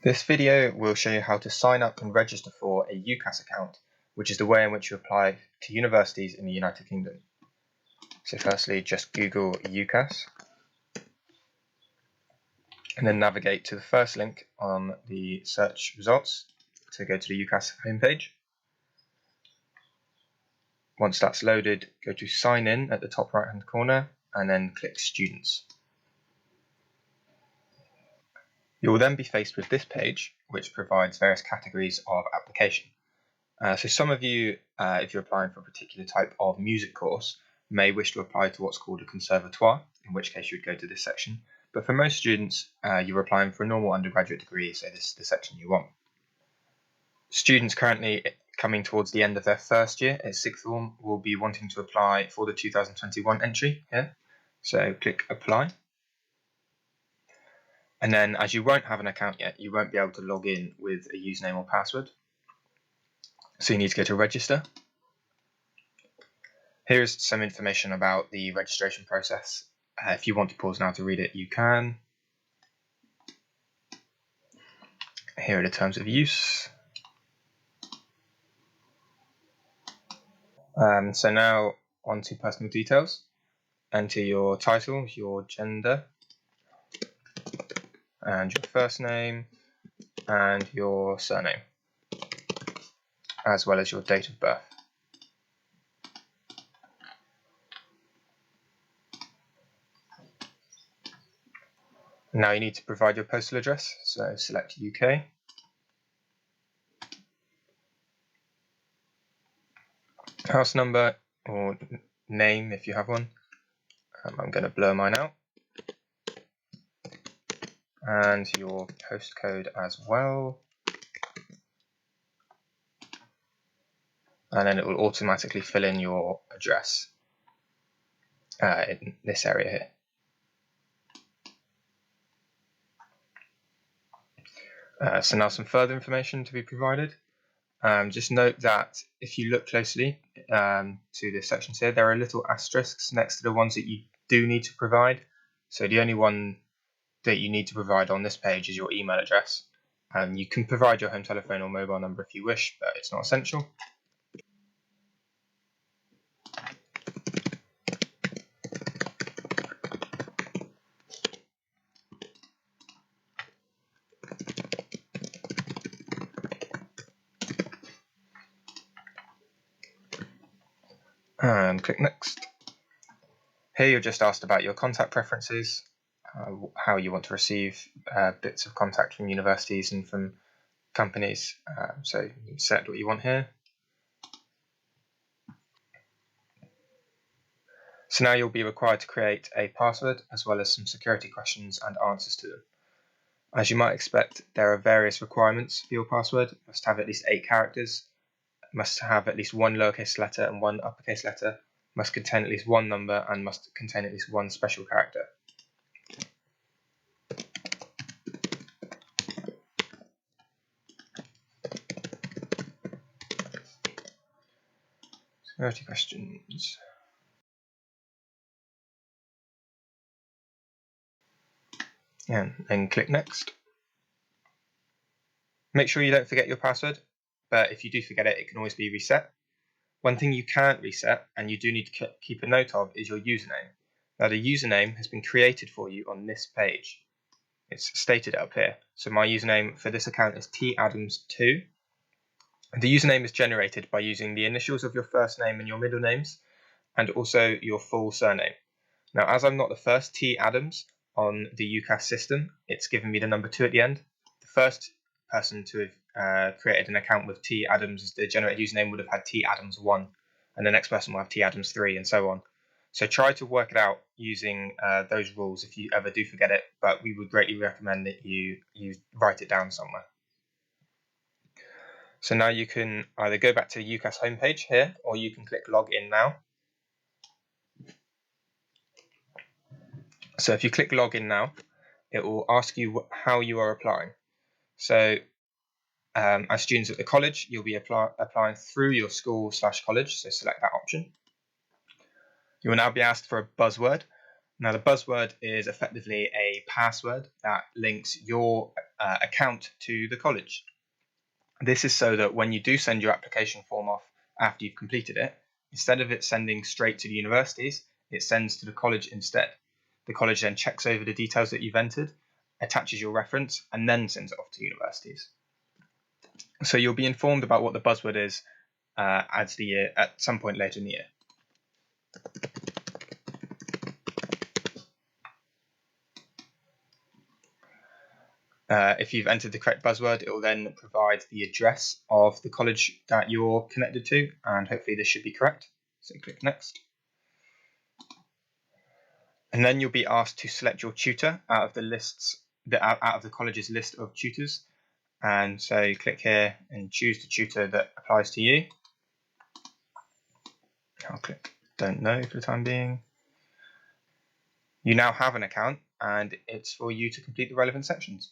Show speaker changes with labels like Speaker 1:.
Speaker 1: This video will show you how to sign up and register for a UCAS account, which is the way in which you apply to universities in the United Kingdom. So firstly, just Google UCAS and then navigate to the first link on the search results to go to the UCAS homepage. Once that's loaded, go to sign in at the top right hand corner and then click students. You will then be faced with this page, which provides various categories of application. So some of you, if you're applying for a particular type of music course, may wish to apply to what's called a conservatoire, in which case you would go to this section. But for most students, you're applying for a normal undergraduate degree, so this is the section you want. Students currently coming towards the end of their first year at sixth form will be wanting to apply for the 2021 entry here. So click apply. And then as you won't have an account yet, you won't be able to log in with a username or password. So you need to go to register. Here's some information about the registration process. If you want to pause now to read it, you can. Here are the terms of use. So now on to personal details. Enter your title, your gender, and your first name, and your surname, as well as your date of birth. Now you need to provide your postal address, so select UK. House number or name if you have one. I'm going to blur mine out. And your postcode as well. And then it will automatically fill in your address in this area here. So now some further information to be provided. Just note that if you look closely to the sections here, there are little asterisks next to the ones that you do need to provide. So the only one that you need to provide on this page is your email address. You can provide your home telephone or mobile number if you wish, but it's not essential. And click next. Here you're just asked about your contact preferences, how you want to receive bits of contact from universities and from companies. So you select what you want here. So now you'll be required to create a password as well as some security questions and answers to them. As you might expect, there are various requirements for your password. It must have at least 8 characters, must have at least 1 lowercase letter and 1 uppercase letter, must contain at least 1 number, and must contain at least 1 special character. Security questions. And then click next. Make sure you don't forget your password, but if you do forget it, it can always be reset. One thing you can't reset, and you do need to keep a note of, is your username. Now the username has been created for you on this page. It's stated up here. So my username for this account is tadams2. The username is generated by using the initials of your first name and your middle names, and also your full surname. Now as I'm not the first T Adams on the UCAS system, it's given me the number 2 at the end. The first person to have created an account with T Adams as the generated username would have had T Adams 1, and the next person will have T Adams 3, and so on. So try to work it out using those rules if you ever do forget it, but we would greatly recommend that you write it down somewhere. So now you can either go back to the UCAS homepage here, or you can click log in now. So if you click log in now, it will ask you how you are applying. So as students at the college, you'll be applying through your school/college, so select that option. You will now be asked for a buzzword. Now the buzzword is effectively a password that links your account to the college. This is so that when you do send your application form off after you've completed it, instead of it sending straight to the universities, it sends to the college instead. The college then checks over the details that you've entered, attaches your reference, and then sends it off to universities. So you'll be informed about what the buzzword is at some point later in the year. If you've entered the correct buzzword, it will then provide the address of the college that you're connected to, and hopefully this should be correct. So click next. And then you'll be asked to select your tutor out of the college's list of tutors. And so you click here and choose the tutor that applies to you. I'll click don't know for the time being. You now have an account, and it's for you to complete the relevant sections.